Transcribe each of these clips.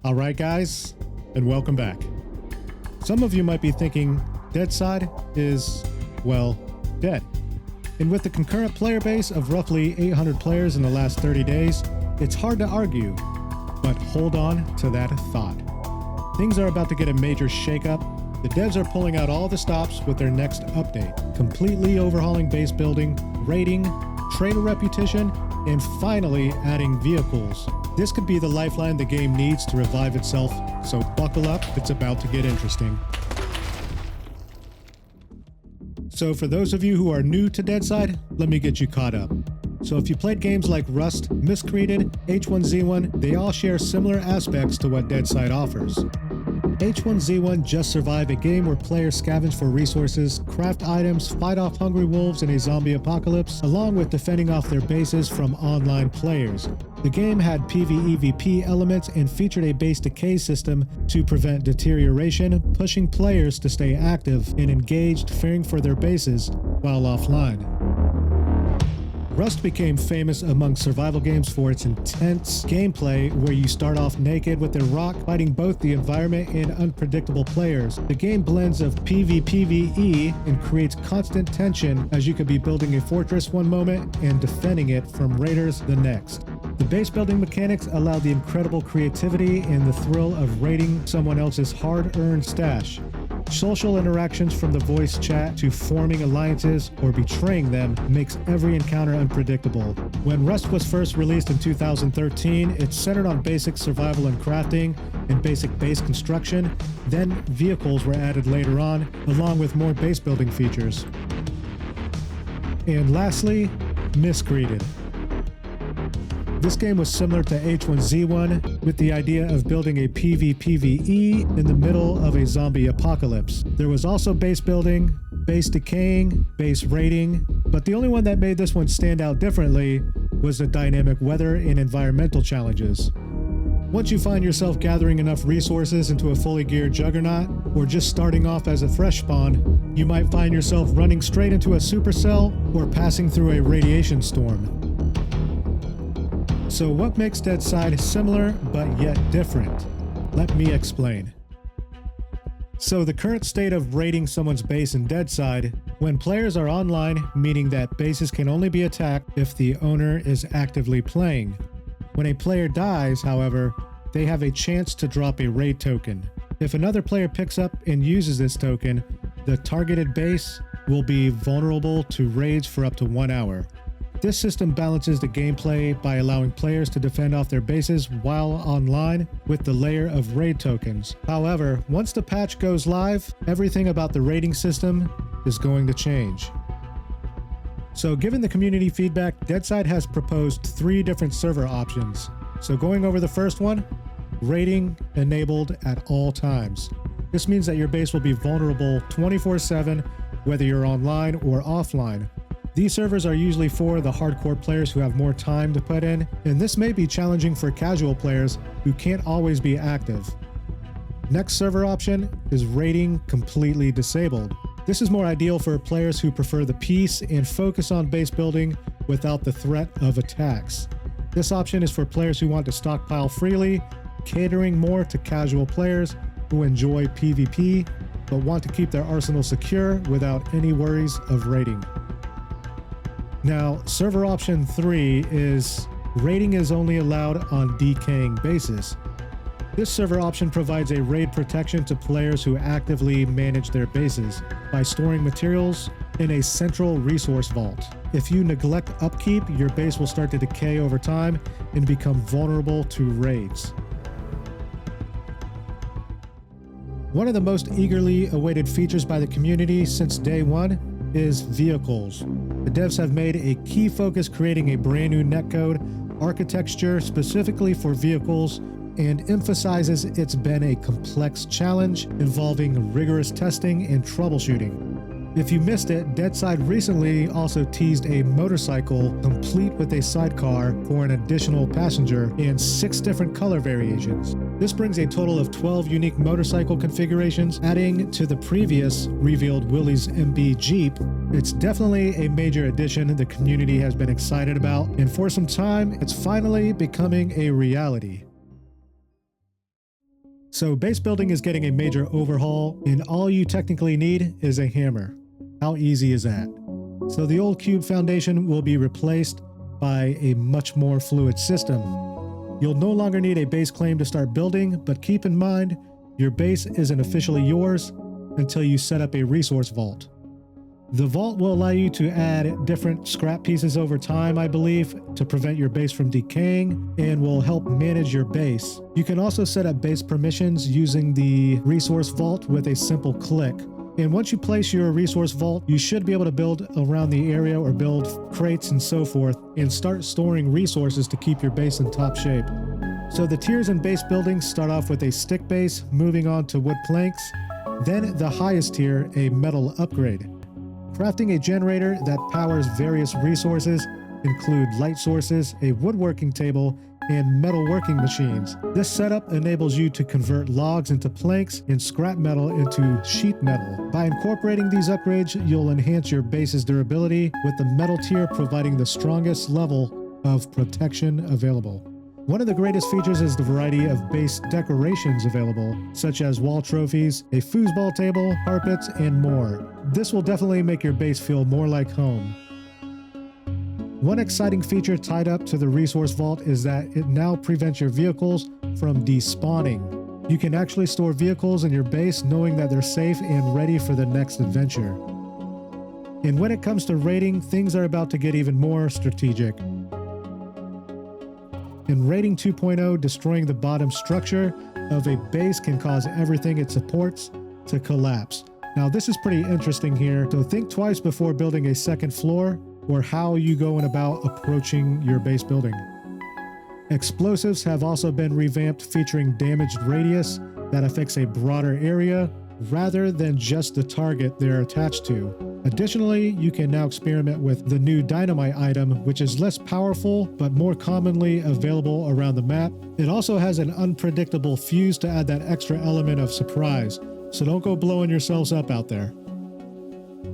Alright guys, and welcome back. Some of you might be thinking Deadside is, well, dead. And with the concurrent player base of roughly 800 players in the last 30 days, it's hard to argue, but hold on to that thought. Things are about to get a major shakeup. The devs are pulling out all the stops with their next update, completely overhauling base building, raiding, trader repetition, and finally adding vehicles. This could be the lifeline the game needs to revive itself, so buckle up, it's about to get interesting. So for those of you who are new to Deadside, let me get you caught up. So if you played games like Rust, Miscreated, H1Z1, they all share similar aspects to what Deadside offers. H1Z1 just survived a game where players scavenge for resources, craft items, fight off hungry wolves in a zombie apocalypse, along with defending off their bases from online players. The game had PvEVP elements and featured a base decay system to prevent deterioration, pushing players to stay active and engaged, fearing for their bases while offline. Rust became famous among survival games for its intense gameplay where you start off naked with a rock, fighting both the environment and unpredictable players. The game blends of PvPvE and creates constant tension as you could be building a fortress one moment and defending it from raiders the next. The base building mechanics allow the incredible creativity and the thrill of raiding someone else's hard-earned stash. Social interactions from the voice chat to forming alliances or betraying them makes every encounter unpredictable. When Rust was first released in 2013, it centered on basic survival and crafting and basic base construction. Then vehicles were added later on, along with more base building features. And lastly, Miscreated. This game was similar to H1Z1 with the idea of building a PvPvE in the middle of a zombie apocalypse. There was also base building, base decaying, base raiding, but the only one that made this one stand out differently was the dynamic weather and environmental challenges. Once you find yourself gathering enough resources into a fully geared juggernaut, or just starting off as a fresh spawn, you might find yourself running straight into a supercell or passing through a radiation storm. So what makes Deadside similar but yet different? Let me explain. So the current state of raiding someone's base in Deadside, when players are online, meaning that bases can only be attacked if the owner is actively playing. When a player dies, however, they have a chance to drop a raid token. If another player picks up and uses this token, the targeted base will be vulnerable to raids for up to 1 hour. This system balances the gameplay by allowing players to defend off their bases while online with the layer of raid tokens. However, once the patch goes live, everything about the raiding system is going to change. So given the community feedback, Deadside has proposed 3 different server options. So going over the first one, raiding enabled at all times. This means that your base will be vulnerable 24/7, whether you're online or offline. These servers are usually for the hardcore players who have more time to put in, and this may be challenging for casual players who can't always be active. Next server option is raiding completely disabled. This is more ideal for players who prefer the peace and focus on base building without the threat of attacks. This option is for players who want to stockpile freely, catering more to casual players who enjoy PvP but want to keep their arsenal secure without any worries of raiding. Now, server option 3 is raiding is only allowed on decaying bases. This server option provides a raid protection to players who actively manage their bases by storing materials in a central resource vault. If you neglect upkeep, your base will start to decay over time and become vulnerable to raids. One of the most eagerly awaited features by the community since day one is vehicles. The devs have made a key focus creating a brand new netcode architecture specifically for vehicles and emphasizes it's been a complex challenge involving rigorous testing and troubleshooting. If you missed it, Deadside recently also teased a motorcycle complete with a sidecar for an additional passenger and 6 different color variations. This brings a total of 12 unique motorcycle configurations, adding to the previous revealed Willys MB Jeep. It's definitely a major addition the community has been excited about, and for some time, it's finally becoming a reality. So base building is getting a major overhaul, and all you technically need is a hammer. How easy is that? So the old cube foundation will be replaced by a much more fluid system. You'll no longer need a base claim to start building, but keep in mind, your base isn't officially yours until you set up a resource vault. The vault will allow you to add different scrap pieces over time, I believe, to prevent your base from decaying, and will help manage your base. You can also set up base permissions using the resource vault with a simple click. And once you place your resource vault, you should be able to build around the area or build crates and so forth, and start storing resources to keep your base in top shape. So the tiers in base building start off with a stick base, moving on to wood planks, then the highest tier, a metal upgrade. Crafting a generator that powers various resources include light sources, a woodworking table, and metalworking machines. This setup enables you to convert logs into planks and scrap metal into sheet metal. By incorporating these upgrades, you'll enhance your base's durability, with the metal tier providing the strongest level of protection available. One of the greatest features is the variety of base decorations available, such as wall trophies, a foosball table, carpets, and more. This will definitely make your base feel more like home. One exciting feature tied up to the resource vault is that it now prevents your vehicles from despawning. You can actually store vehicles in your base knowing that they're safe and ready for the next adventure. And when it comes to raiding, things are about to get even more strategic. In Raiding 2.0, destroying the bottom structure of a base can cause everything it supports to collapse. Now this is pretty interesting here, so think twice before building a second floor or how you go about approaching your base building. Explosives have also been revamped, featuring damaged radius that affects a broader area rather than just the target they're attached to. Additionally, you can now experiment with the new dynamite item, which is less powerful but more commonly available around the map. It also has an unpredictable fuse to add that extra element of surprise, so don't go blowing yourselves up out there.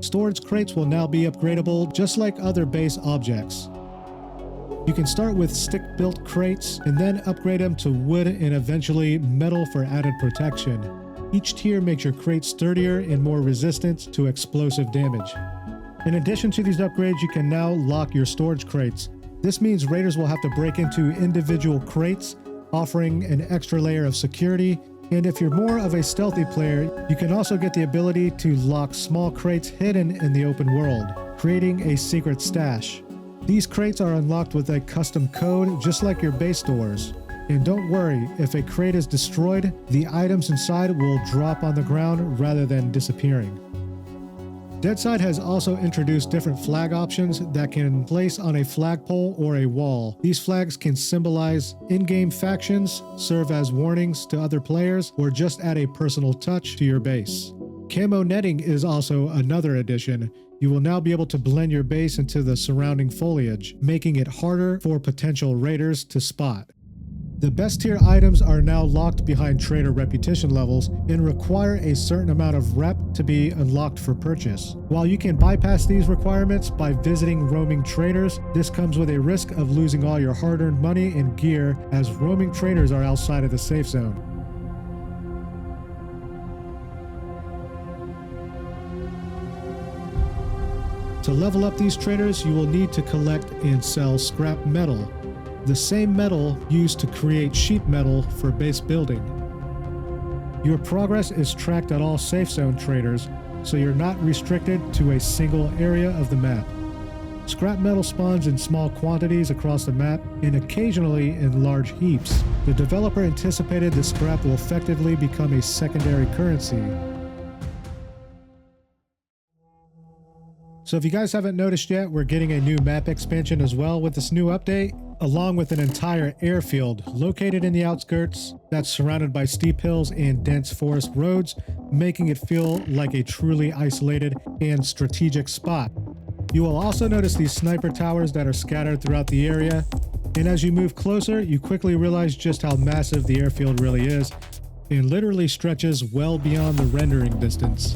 Storage crates will now be upgradable just like other base objects. You can start with stick-built crates and then upgrade them to wood and eventually metal for added protection. Each tier makes your crate sturdier and more resistant to explosive damage. In addition to these upgrades, you can now lock your storage crates. This means raiders will have to break into individual crates, offering an extra layer of security. And if you're more of a stealthy player, you can also get the ability to lock small crates hidden in the open world, creating a secret stash. These crates are unlocked with a custom code, just like your base doors. And don't worry, if a crate is destroyed, the items inside will drop on the ground rather than disappearing. Deadside has also introduced different flag options that can place on a flagpole or a wall. These flags can symbolize in-game factions, serve as warnings to other players, or just add a personal touch to your base. Camo netting is also another addition. You will now be able to blend your base into the surrounding foliage, making it harder for potential raiders to spot. The best tier items are now locked behind trader repetition levels and require a certain amount of rep to be unlocked for purchase. While you can bypass these requirements by visiting roaming traders, this comes with a risk of losing all your hard-earned money and gear, as roaming traders are outside of the safe zone. To level up these traders, you will need to collect and sell scrap metal, the same metal used to create sheet metal for base building. Your progress is tracked at all safe zone traders, so you're not restricted to a single area of the map. Scrap metal spawns in small quantities across the map and occasionally in large heaps. The developer anticipated the scrap will effectively become a secondary currency. So if you guys haven't noticed yet, we're getting a new map expansion as well with this new update, along with an entire airfield located in the outskirts that's surrounded by steep hills and dense forest roads, making it feel like a truly isolated and strategic spot. You will also notice these sniper towers that are scattered throughout the area, and as you move closer, you quickly realize just how massive the airfield really is, and literally stretches well beyond the rendering distance.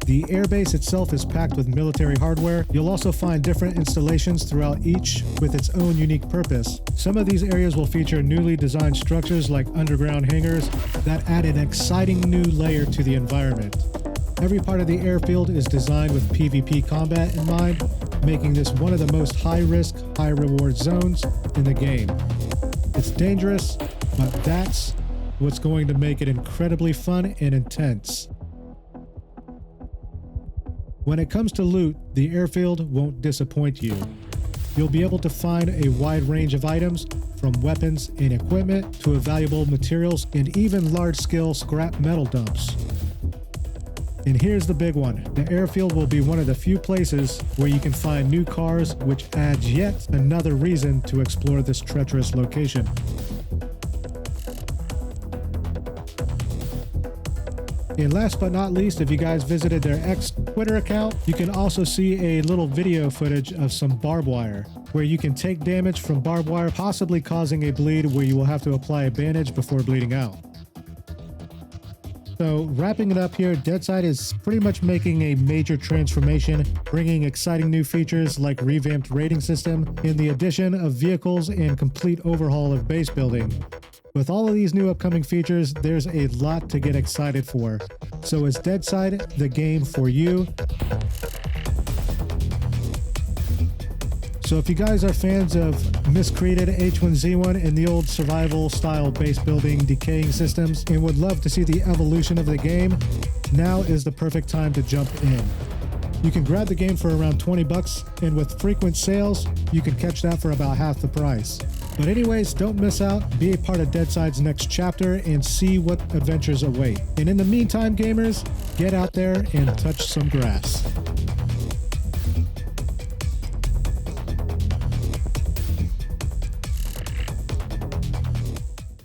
The airbase itself is packed with military hardware. You'll also find different installations throughout each with its own unique purpose. Some of these areas will feature newly designed structures like underground hangars that add an exciting new layer to the environment. Every part of the airfield is designed with PvP combat in mind, making this one of the most high-risk, high-reward zones in the game. It's dangerous, but that's what's going to make it incredibly fun and intense. When it comes to loot, the airfield won't disappoint you. You'll be able to find a wide range of items, from weapons and equipment to valuable materials and even large-scale scrap metal dumps. And here's the big one. The airfield will be one of the few places where you can find new cars, which adds yet another reason to explore this treacherous location. And last but not least, if you guys visited their Twitter account, you can also see a little video footage of some barbed wire, where you can take damage from barbed wire, possibly causing a bleed where you will have to apply a bandage before bleeding out. So wrapping it up here, Deadside is pretty much making a major transformation, bringing exciting new features like revamped rating system and the addition of vehicles and complete overhaul of base building. With all of these new upcoming features, there's a lot to get excited for. So is Deadside the game for you? So if you guys are fans of miscreated H1Z1 and the old survival style base building decaying systems and would love to see the evolution of the game, now is the perfect time to jump in. You can grab the game for around $20, and with frequent sales, you can catch that for about half the price. But anyways, don't miss out, be a part of Deadside's next chapter and see what adventures await. And in the meantime, gamers, get out there and touch some grass.